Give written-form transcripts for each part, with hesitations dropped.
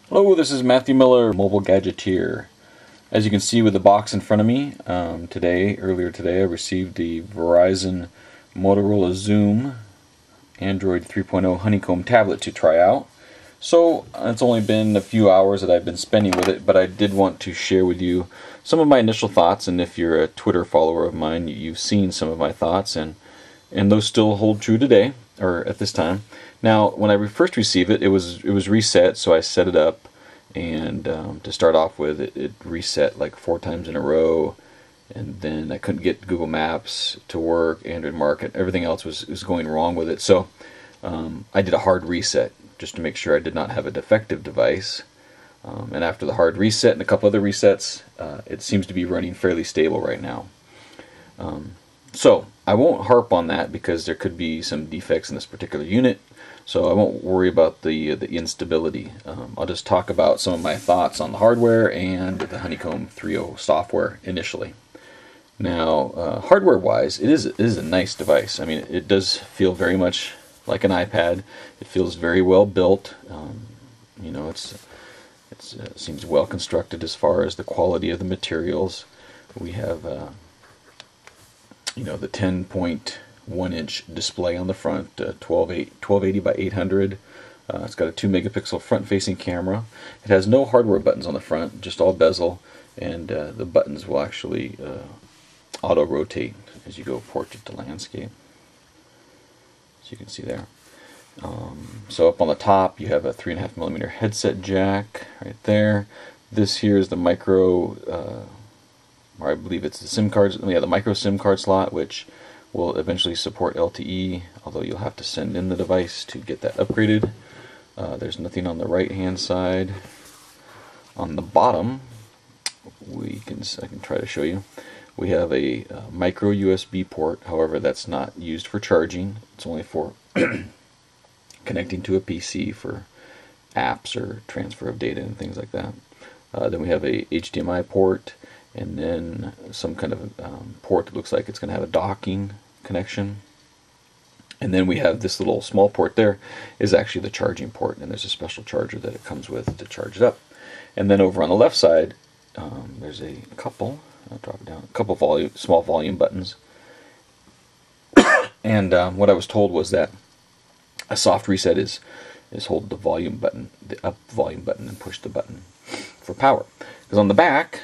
Hello, this is Matthew Miller, Mobile Gadgeteer. As you can see with the box in front of me, earlier today, I received the Verizon Motorola Xoom Android 3.0 Honeycomb tablet to try out. So it's only been a few hours that I've been spending with it, but I did want to share with you some of my initial thoughts. And if you're a Twitter follower of mine, you've seen some of my thoughts, and those still hold true today, or at this time. Now, when I first received it, it was reset, so I set it up, and to start off with, it reset like 4 times in a row, and then I couldn't get Google Maps to work, Android Market, everything else was going wrong with it. So I did a hard reset just to make sure I did not have a defective device. And after the hard reset and a couple other resets, it seems to be running fairly stable right now. So I won't harp on that because there could be some defects in this particular unit, so I won't worry about the instability. I'll just talk about some of my thoughts on the hardware and the Honeycomb 3.0 software initially. Now, hardware-wise, it is a nice device. I mean, it does feel very much like an iPad. It feels very well built. You know, it seems well constructed as far as the quality of the materials. We have the 10.1-inch display on the front, 1280 by 800. It's got a 2 megapixel front-facing camera. It has no hardware buttons on the front, just all bezel, and the buttons will actually auto-rotate as you go portrait to landscape, as you can see there. So up on the top you have a 3.5mm headset jack right there. This here is the micro, or I believe it's the SIM cards. Yeah, the micro SIM card slot, which will eventually support LTE, although you'll have to send in the device to get that upgraded. There's nothing on the right hand side. On the bottom, I can try to show you. We have a micro USB port. However, that's not used for charging. It's only for connecting to a PC for apps or transfer of data and things like that. Then we have a HDMI port, and then some kind of port that looks like it's going to have a docking connection. And then we have this little small port there is actually the charging port, and there's a special charger that it comes with to charge it up. And then over on the left side, there's a couple, I'll drop it down, a couple small volume buttons. And what I was told was that a soft reset is hold the volume button, the up volume button, and push the button for power. Because on the back,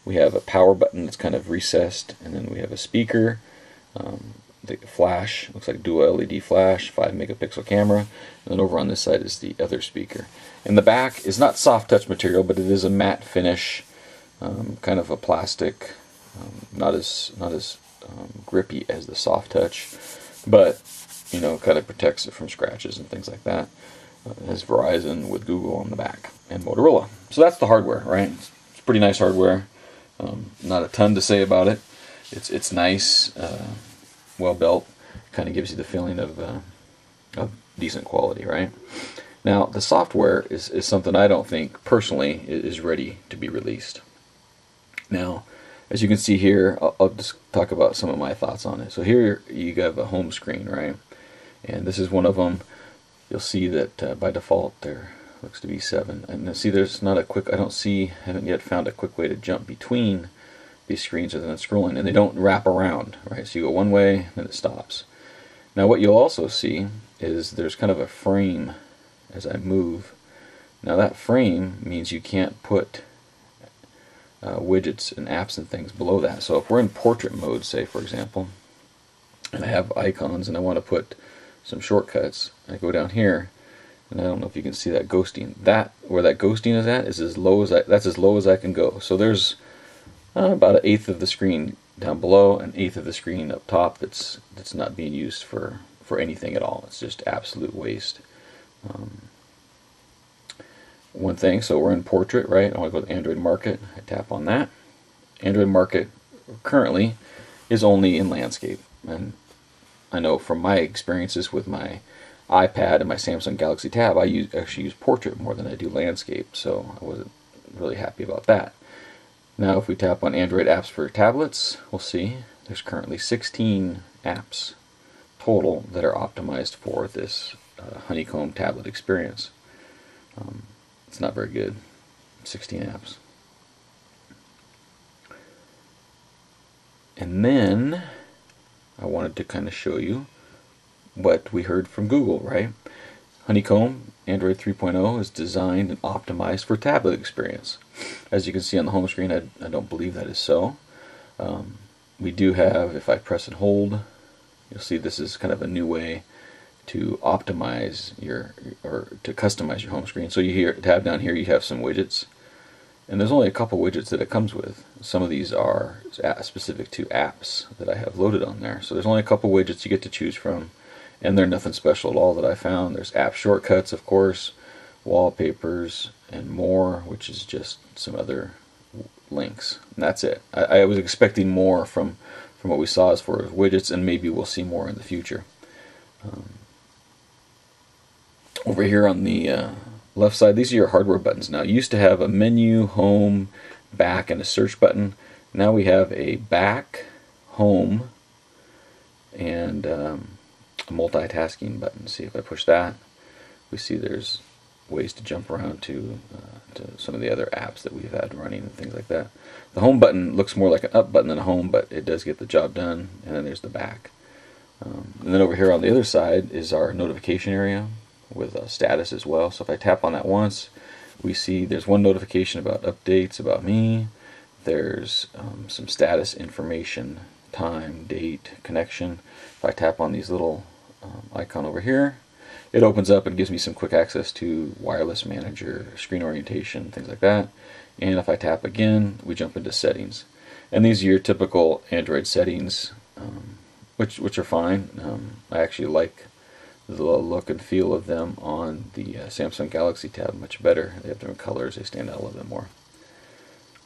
we have a power button that's kind of recessed, and then we have a speaker, the flash, looks like dual LED flash, 5 megapixel camera, and then over on this side is the other speaker. And the back is not soft touch material, but it is a matte finish, kind of a plastic, not as grippy as the soft touch, but you know, kind of protects it from scratches and things like that. It has Verizon with Google on the back and Motorola. So that's the hardware, right? It's pretty nice hardware. Not a ton to say about it. It's nice, well built. Kind of gives you the feeling of decent quality, right? Now the software is something I don't think personally is ready to be released. Now, as you can see here, I'll just talk about some of my thoughts on it. So here you have a home screen, right? And this is one of them. You'll see that by default there looks to be 7. And see, there's not a quick, haven't yet found a quick way to jump between these screens other than scrolling, and they don't wrap around, right? So you go one way, then it stops. Now what you'll also see is there's kind of a frame as I move. Now that frame means you can't put widgets and apps and things below that. So if we're in portrait mode, say for example, and I have icons and I want to put some shortcuts, I go down here, and I don't know if you can see that ghosting. Where that ghosting is at is as low as I can go. So there's about 1/8 of the screen down below, and 1/8 of the screen up top that's not being used for anything at all. It's just absolute waste. One thing, so we're in portrait, right? I want to go to Android Market. I tap on that. Android Market currently is only in landscape, and I know from my experiences with my iPad and my Samsung Galaxy Tab, I actually use portrait more than I do landscape, so I wasn't really happy about that. Now if we tap on Android apps for tablets, we'll see there's currently 16 apps total that are optimized for this Honeycomb tablet experience. It's not very good. 16 apps. And then I wanted to kind of show you what we heard from Google, right? Honeycomb, Android 3.0, is designed and optimized for tablet experience. As you can see on the home screen, I don't believe that is so. We do have, if I press and hold, you'll see this is kind of a new way to optimize or to customize your home screen. So you tab down here, you have some widgets. And there's only a couple widgets that it comes with. Some of these are specific to apps that I have loaded on there. So there's only a couple widgets you get to choose from, and they're nothing special at all that I found. There's app shortcuts, of course, wallpapers, and more, which is just some other links. And that's it. I was expecting more from what we saw as far as widgets, and maybe we'll see more in the future. Over here on the left side, these are your hardware buttons. Now, you used to have a menu, home, back, and a search button. Now we have a back, home, and a multitasking button. See, if I push that, we see there's ways to jump around to some of the other apps that we've had running and things like that. The home button looks more like an up button than a home, but it does get the job done. And then there's the back. And then over here on the other side is our notification area with a status as well. So if I tap on that once, we see there's one notification about updates about me. There's some status information, time, date, connection. If I tap on these little icon over here, it opens up and gives me some quick access to wireless manager, screen orientation, things like that. And if I tap again, we jump into settings. And these are your typical Android settings, which are fine. I actually like the look and feel of them on the Samsung Galaxy Tab much better. They have different colors, they stand out a little bit more.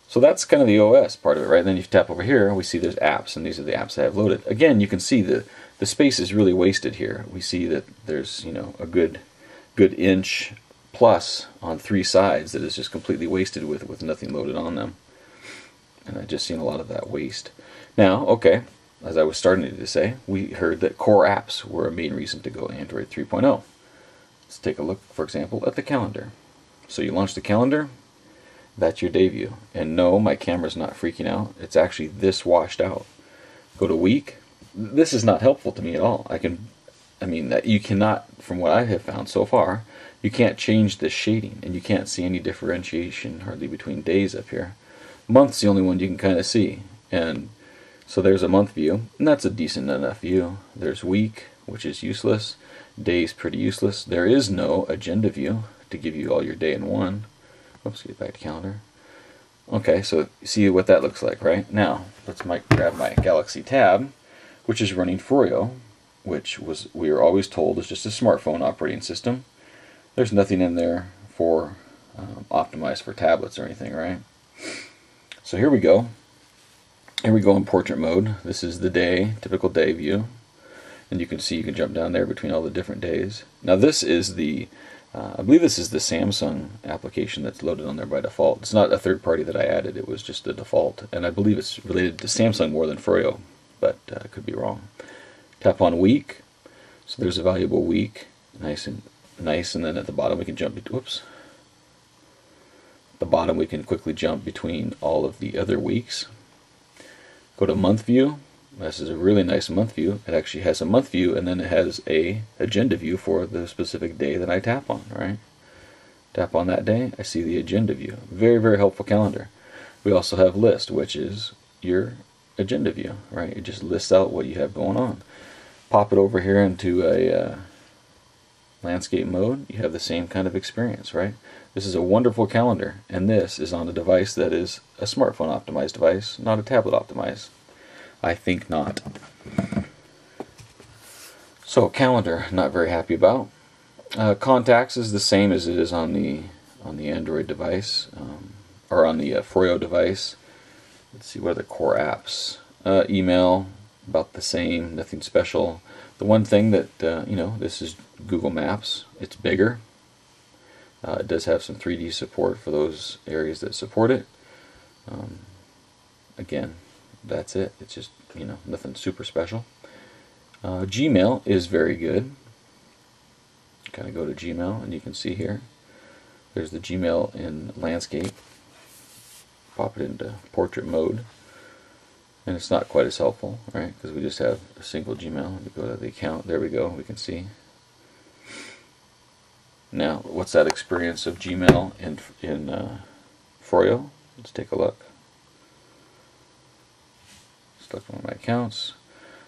So that's kind of the OS part of it, right? And then you tap over here, we see there's apps, and these are the apps I have loaded. Again, you can see the space is really wasted here. We see that there's, you know, a good inch plus on 3 sides that is just completely wasted with nothing loaded on them. And I've just seen a lot of that waste. Now, okay, as I was starting to say, we heard that core apps were a main reason to go Android 3.0. Let's take a look, for example, at the calendar. So you launch the calendar, that's your day view. And no, my camera's not freaking out. It's actually this washed out. Go to week. This is not helpful to me at all. You cannot, from what I have found so far, you can't change the shading, and you can't see any differentiation hardly between days up here. Month's the only one you can kind of see. And so there's a month view, and that's a decent enough view. There's week, which is useless. Day's pretty useless. There is no agenda view to give you all your day in one. Oops, get back to calendar. Okay, so you see what that looks like, right? Now, let's grab my Galaxy Tab, which is running Froyo, which we were always told is just a smartphone operating system. There's nothing in there for optimized for tablets or anything, right? So here we go. Here we go in portrait mode. This is the day, typical day view. And you can see you can jump down there between all the different days. Now this is the, I believe this is the Samsung application that's loaded on there by default. It's not a third party that I added, it was just the default. And I believe it's related to Samsung more than Froyo, but I could be wrong. Tap on week. So there's a valuable week. Nice, and then at the bottom we can jump, whoops. At the bottom we can quickly jump between all of the other weeks. Go to month view. This is a really nice month view. It actually has a month view, and then it has a agenda view for the specific day that I tap on, right? Tap on that day, I see the agenda view. Very, very helpful calendar. We also have list, which is your agenda view, right? It just lists out what you have going on. Pop it over here into a landscape mode, you have the same kind of experience, right? This is a wonderful calendar, and this is on a device that is a smartphone optimized device, not a tablet optimized. I think not. So calendar, not very happy about. Contacts is the same as it is on the Android device, or on the Froyo device. Let's see, what are the core apps? Email, about the same, nothing special. The one thing that, this is Google Maps. It's bigger. It does have some 3D support for those areas that support it. Again, that's it. It's just, nothing super special. Gmail is very good. Kind of go to Gmail, and you can see here. There's the Gmail in landscape. Pop it into portrait mode, and it's not quite as helpful, right? Because we just have a single Gmail. We go to the account. There we go. We can see. Now, what's that experience of Gmail in Froyo? Let's take a look. Let's look at my accounts.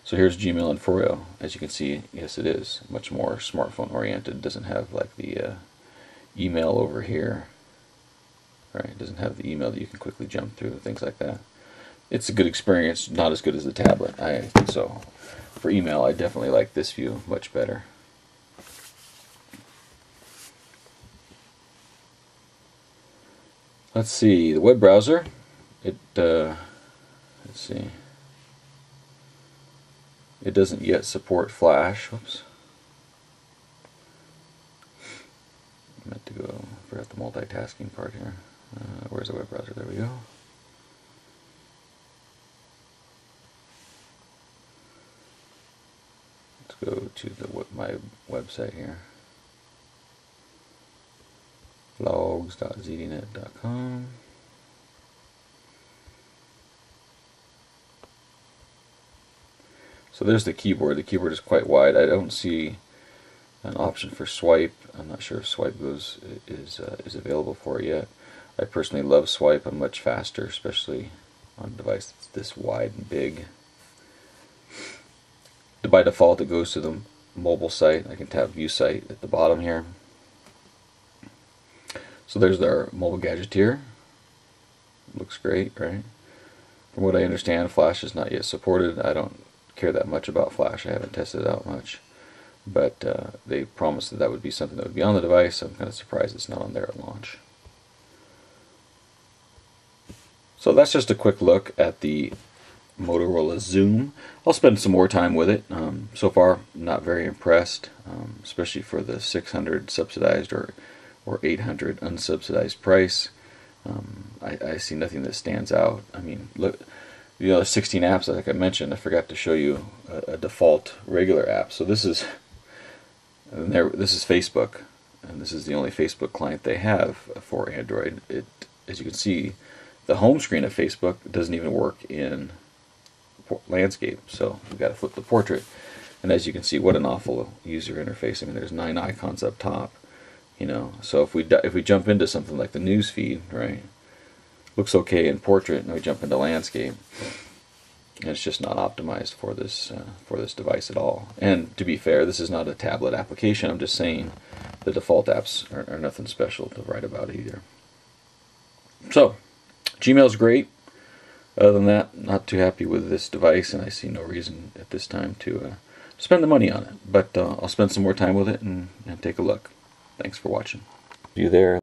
So here's Gmail in Froyo. As you can see, yes, it is much more smartphone oriented. It doesn't have like the email over here. Right? It doesn't have the email that you can quickly jump through and things like that. It's a good experience, not as good as the tablet. So for email, I definitely like this view much better. Let's see, the web browser. Let's see. It doesn't yet support Flash. Whoops. I meant to go. Forgot the multitasking part here. Where's the web browser? There we go. Let's go to my website here. logs.zdnet.com. So there's the keyboard. The keyboard is quite wide. I don't see an option for swipe. I'm not sure if swipe is available for it yet. I personally love swipe. I'm much faster, especially on a device that's this wide and big. By default, it goes to the mobile site. I can tap View Site at the bottom here. So there's our mobile gadgeteer. Looks great, right? From what I understand, Flash is not yet supported. I don't care that much about Flash. I haven't tested it out much. But they promised that that would be something that would be on the device. I'm kind of surprised it's not on there at launch. So that's just a quick look at the Motorola Xoom. I'll spend some more time with it. So far, not very impressed, especially for the 600 subsidized or 800 unsubsidized price. I see nothing that stands out. I mean, look, you know, 16 apps, like I mentioned. I forgot to show you a default regular app. So this is Facebook, and this is the only Facebook client they have for Android. As you can see, the home screen of Facebook doesn't even work in landscape, so we've got to flip the portrait. And as you can see, what an awful user interface. I mean, there's 9 icons up top, you know. So if we jump into something like the news feed, right, looks okay in portrait, and we jump into landscape, and it's just not optimized for this device at all. And to be fair, this is not a tablet application. I'm just saying the default apps are nothing special to write about either. So Gmail's great. Other than that, not too happy with this device, and I see no reason at this time to spend the money on it. But I'll spend some more time with it and take a look. Thanks for watching. You there?